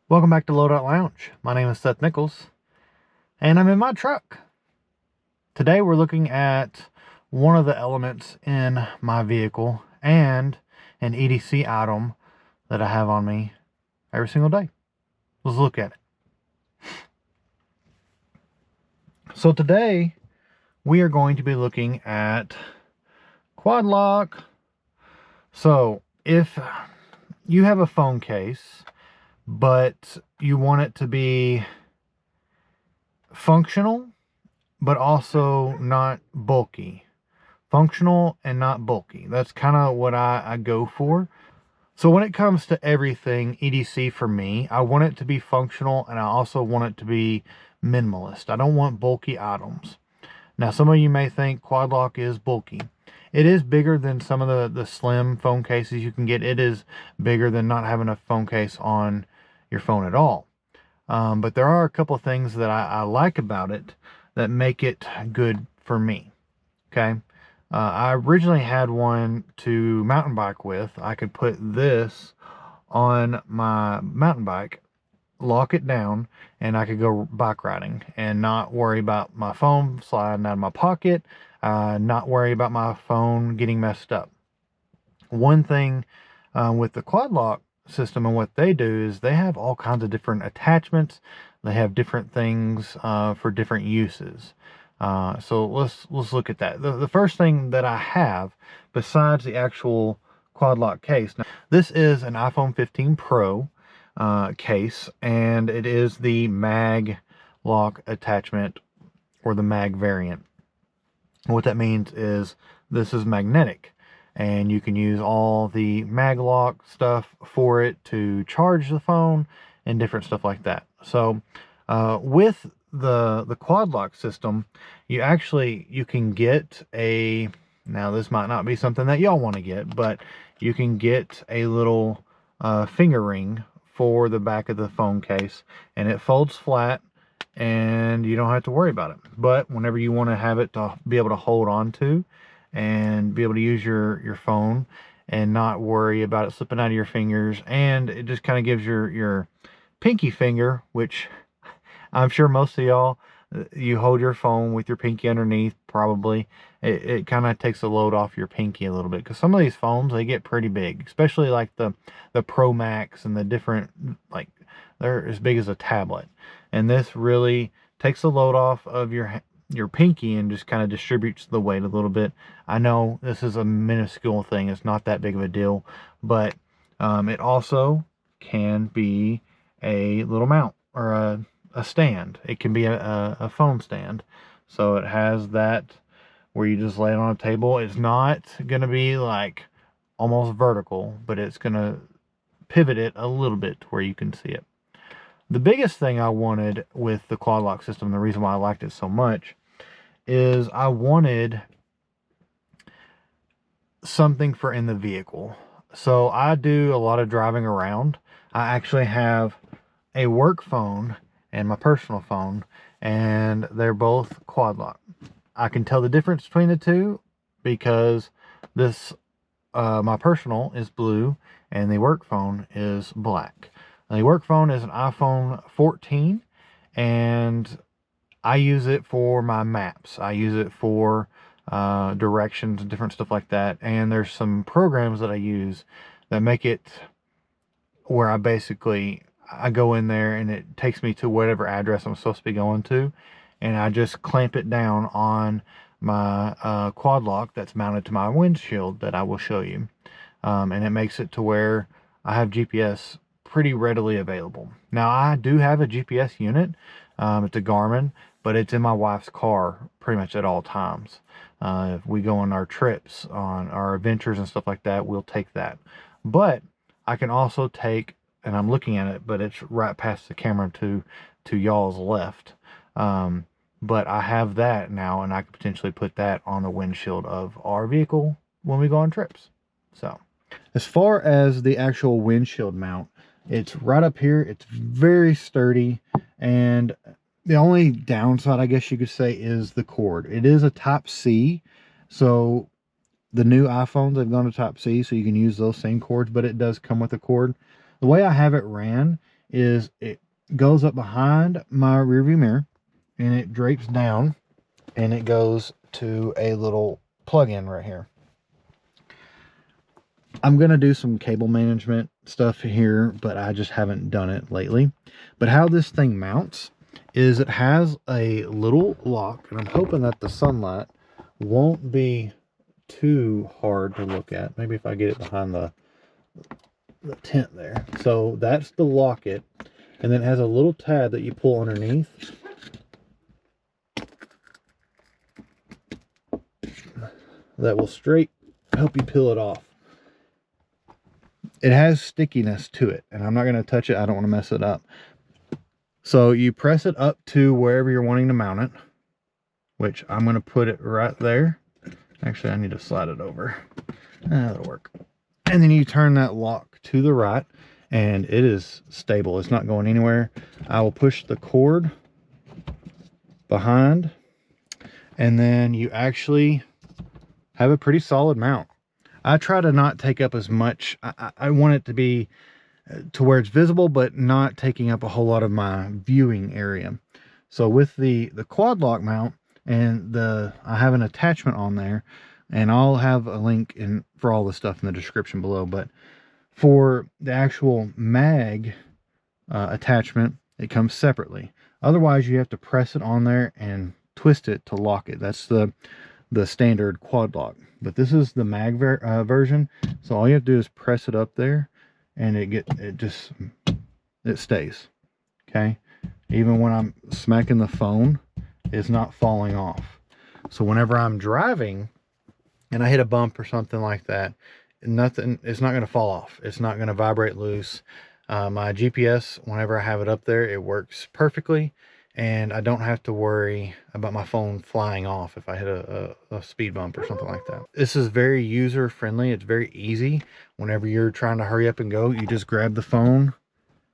Welcome back to Loadout Lounge. My name is Seth Nichols, and I'm in my truck. Today we're looking at one of the elements in my vehicle and an EDC item that I have on me every single day. Let's look at it. So today we are going to be looking at Quadlock. So if you have a phone case, but you want it to be functional, but also not bulky. Functional and not bulky. That's kind of what I go for. So when it comes to everything EDC for me, I want it to be functional and I also want it to be minimalist. I don't want bulky items. Now, some of you may think Quadlock is bulky. It is bigger than some of the slim phone cases you can get. It is bigger than not having a phone case on your phone at all. But there are a couple of things that I like about it that make it good for me. Okay. I originally had one to mountain bike with. I could put this on my mountain bike, lock it down, and I could go bike riding and not worry about my phone sliding out of my pocket, not worry about my phone getting messed up. One thing with the Quadlock system and what they do is they have all kinds of different attachments. They have different things for different uses. So let's look at that. The first thing that I have besides the actual Quadlock case, now this is an iPhone 15 Pro case, and it is the mag lock attachment or the mag variant. What that means is this is magnetic, and you can use all the mag lock stuff for it to charge the phone and different stuff like that. So with the Quadlock system, you can get a, now this might not be something that y'all want to get, but you can get a little finger ring for the back of the phone case, and it folds flat and you don't have to worry about it. But whenever you want to have it to be able to hold on to and be able to use your phone and not worry about it slipping out of your fingers, and it just kind of gives your pinky finger, which I'm sure most of y'all, you hold your phone with your pinky underneath, probably. It kind of takes the load off your pinky a little bit, because some of these phones, they get pretty big, especially like the Pro Max and the different, like, they're as big as a tablet. And this really takes the load off of your pinky and just kind of distributes the weight a little bit. I know this is a minuscule thing. It's not that big of a deal, but it also can be a little mount or a stand. It can be a phone stand. So it has that where you just lay it on a table. It's not going to be like almost vertical, but it's going to pivot it a little bit to where you can see it. The biggest thing I wanted with the Quadlock system, the reason why I liked it so much, is I wanted something for in the vehicle. So I do a lot of driving around. I actually have a work phone and my personal phone, and they're both Quadlock. I can tell the difference between the two because this my personal is blue and the work phone is black. The work phone is an iPhone 14, and I use it for my maps. I use it for directions and different stuff like that. And there's some programs that I use that make it where I go in there and it takes me to whatever address I'm supposed to be going to, and I just clamp it down on my Quadlock that's mounted to my windshield that I will show you. And it makes it to where I have GPS pretty readily available. Now, I do have a GPS unit. It's a Garmin, but it's in my wife's car pretty much at all times. If we go on our trips, on our adventures and stuff like that, we'll take that. But I can also take, and I'm looking at it, but it's right past the camera to y'all's left. But I have that now, and I could potentially put that on the windshield of our vehicle when we go on trips. So as far as the actual windshield mount, it's right up here. It's very sturdy, and the only downside, I guess you could say, is the cord. It is a Type-C, so the new iPhones have gone to Type-C, so you can use those same cords, but it does come with a cord. The way I have it ran is it goes up behind my rearview mirror and it drapes down and it goes to a little plug-in right here. I'm going to do some cable management stuff here, but I just haven't done it lately. But how this thing mounts is it has a little lock, and I'm hoping that the sunlight won't be too hard to look at. Maybe if I get it behind the tent there. So that's the locket, and then it has a little tab that you pull underneath. That will straight help you peel it off. It has stickiness to it, and I'm not going to touch it. I don't want to mess it up. So you press it up to wherever you're wanting to mount it, which I'm going to put it right there. Actually, I need to slide it over. That'll work. And then you turn that lock to the right, and it is stable. It's not going anywhere. I will push the cord behind, and then you actually have a pretty solid mount. I try to not take up as much. I want it to be to where it's visible, but not taking up a whole lot of my viewing area. So with the Quadlock mount, and I have an attachment on there, and I'll have a link for all the stuff in the description below. But for the actual mag attachment, it comes separately. Otherwise, you have to press it on there and twist it to lock it. That's the standard Quadlock. But this is the mag version, so all you have to do is press it up there, and it stays. Okay, even when I'm smacking the phone, it's not falling off. So whenever I'm driving and I hit a bump or something like that, it's not going to fall off. It's not going to vibrate loose. My GPS, whenever I have it up there, it works perfectly, and I don't have to worry about my phone flying off if I hit a speed bump or something like that. This is very user friendly. It's very easy. Whenever you're trying to hurry up and go, you just grab the phone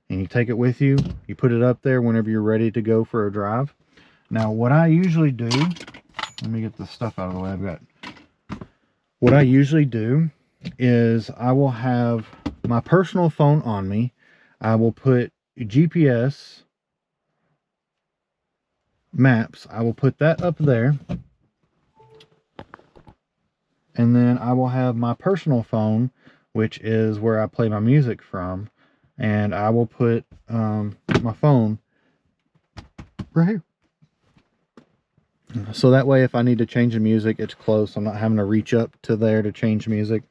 and you take it with you. You put it up there whenever you're ready to go for a drive. Now, what I usually do, let me get the stuff out of the way. What I usually do is I will have my personal phone on me. I will put GPS maps. I will put that up there. And then I will have my personal phone, which is where I play my music from. And I will put my phone right here. So that way, if I need to change the music, it's close. I'm not having to reach up to there to change music.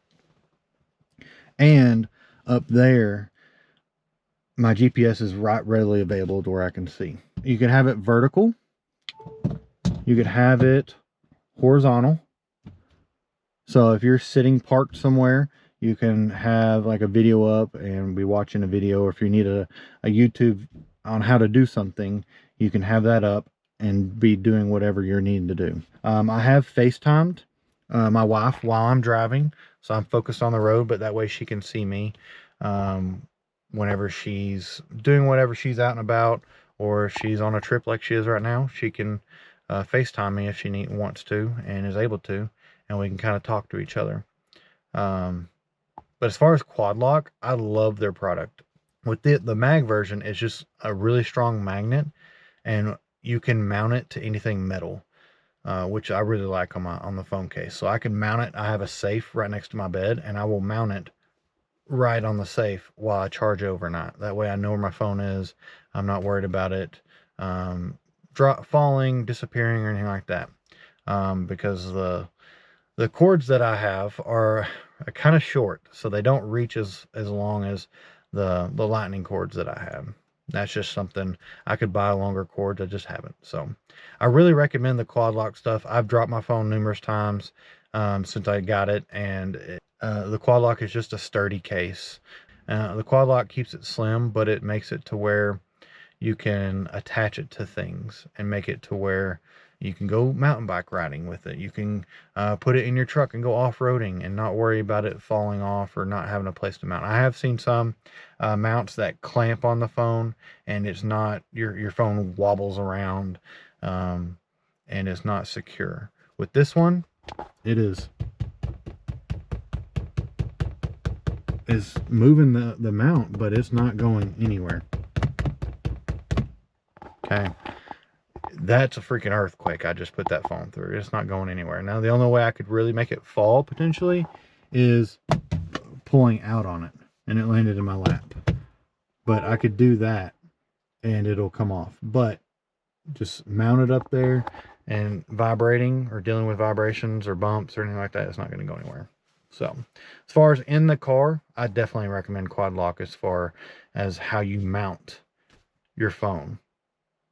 And up there, my GPS is right readily available to where I can see. You can have it vertical. You could have it horizontal. So if you're sitting parked somewhere, you can have like a video up and be watching a video. Or if you need a YouTube on how to do something, you can have that up and be doing whatever you're needing to do. I have FaceTimed my wife while I'm driving, so I'm focused on the road, but that way she can see me whenever she's doing whatever she's out and about, or if she's on a trip like she is right now. She can FaceTime me if she wants to and is able to, and we can kind of talk to each other. But as far as Quadlock, I love their product. With the mag version, it's just a really strong magnet, and you can mount it to anything metal, which I really like on the phone case. So I can mount it. I have a safe right next to my bed, and I will mount it right on the safe while I charge overnight. That way I know where my phone is. I'm not worried about it falling, disappearing, or anything like that. Because the cords that I have are kind of short, so they don't reach as long as the lightning cords that I have. That's just something. I could buy longer cords, I just haven't. So I really recommend the Quadlock stuff. I've dropped my phone numerous times since I got it, and the Quadlock is just a sturdy case. The Quadlock keeps it slim, but it makes it to where you can attach it to things and make it to where you can go mountain bike riding with it. You can put it in your truck and go off-roading and not worry about it falling off or not having a place to mount. I have seen some mounts that clamp on the phone, and it's not, your phone wobbles around and it's not secure. With this one, it is moving the mount, but it's not going anywhere. okay? That's a freaking earthquake I just put that phone through. It's not going anywhere. Now, the only way I could really make it fall, potentially, is pulling out on it. And it landed in my lap. But I could do that, and it'll come off. But just mount it up there, and vibrating or dealing with vibrations or bumps or anything like that, it's not going to go anywhere. So, as far as in the car, I definitely recommend Quadlock as far as how you mount your phone.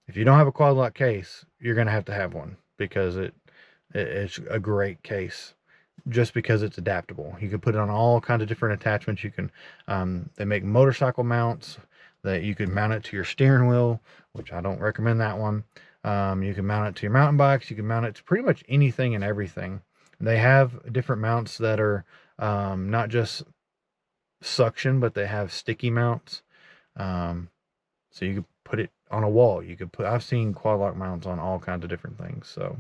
If you don't have a Quadlock case, you're going to have one, because it's a great case just because it's adaptable. You can put it on all kinds of different attachments. You can, they make motorcycle mounts that you can mount it to your steering wheel, which I don't recommend that one. You can mount it to your mountain bikes. You can mount it to pretty much anything and everything. They have different mounts that are not just suction, but they have sticky mounts. So you could put it on a wall. You could put, I've seen Quadlock mounts on all kinds of different things. So,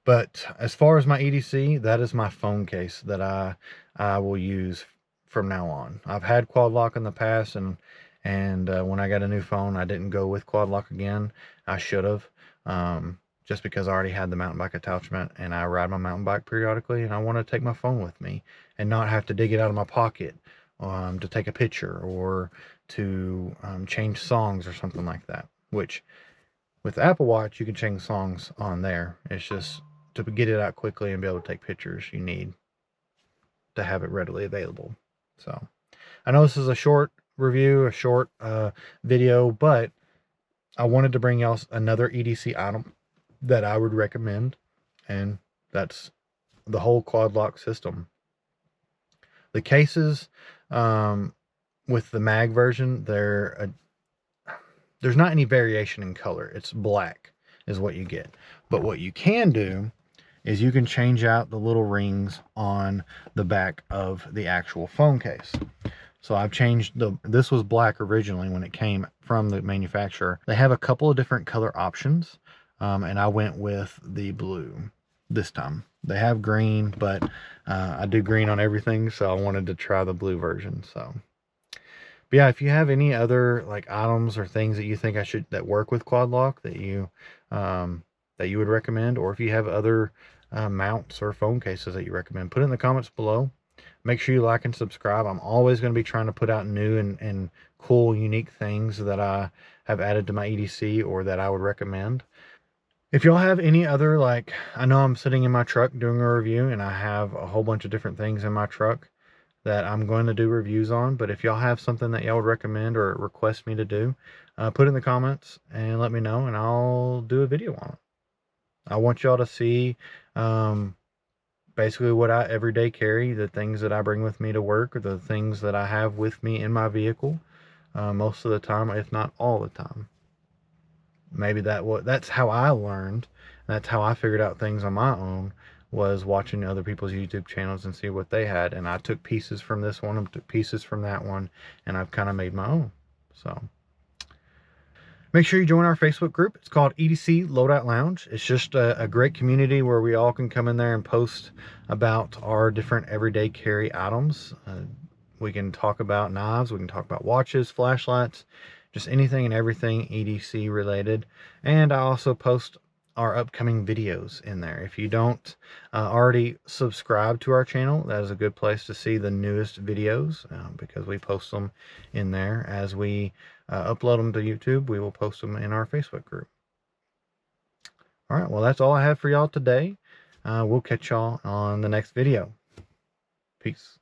but as far as my EDC, that is my phone case that I will use from now on. I've had Quadlock in the past, and when I got a new phone, I didn't go with Quadlock again. I should have, just because I already had the mountain bike attachment, and I ride my mountain bike periodically, and I want to take my phone with me and not have to dig it out of my pocket to take a picture or to change songs or something like that. Which, with the Apple Watch, you can change songs on there. It's just to get it out quickly and be able to take pictures, you need to have it readily available. So, I know this is a short review, a short video, but I wanted to bring y'all another EDC item that I would recommend, and that's the whole Quadlock system. The cases, with the mag version, there's not any variation in color. It's black is what you get. But what you can do is you can change out the little rings on the back of the actual phone case. So I've changed this was black originally when it came from the manufacturer. They have a couple of different color options, and I went with the blue this time. They have green, but I do green on everything, so I wanted to try the blue version. So, but yeah, if you have any other like items or things that you think that work with Quadlock that you would recommend, or if you have other mounts or phone cases that you recommend, put it in the comments below. Make sure you like and subscribe. I'm always going to be trying to put out new and cool, unique things that I have added to my EDC or that I would recommend. If y'all have any other, like, I know I'm sitting in my truck doing a review, and I have a whole bunch of different things in my truck that I'm going to do reviews on. But if y'all have something that y'all would recommend or request me to do, put it in the comments and let me know, and I'll do a video on it. I want y'all to see basically what I everyday carry, the things that I bring with me to work, or the things that I have with me in my vehicle most of the time, if not all the time. Maybe that's how I learned. That's how I figured out things on my own, was watching other people's YouTube channels and see what they had. And I took pieces from this one, and took pieces from that one, and I've kind of made my own. So make sure you join our Facebook group. It's called EDC Loadout Lounge. It's just a great community where we all can come in there and post about our different everyday carry items. We can talk about knives. We can talk about watches, flashlights, just anything and everything EDC related. And I also post our upcoming videos in there. If you don't already subscribe to our channel, that is a good place to see the newest videos, because we post them in there. As we upload them to YouTube, we will post them in our Facebook group. All right, well, that's all I have for y'all today. We'll catch y'all on the next video. Peace.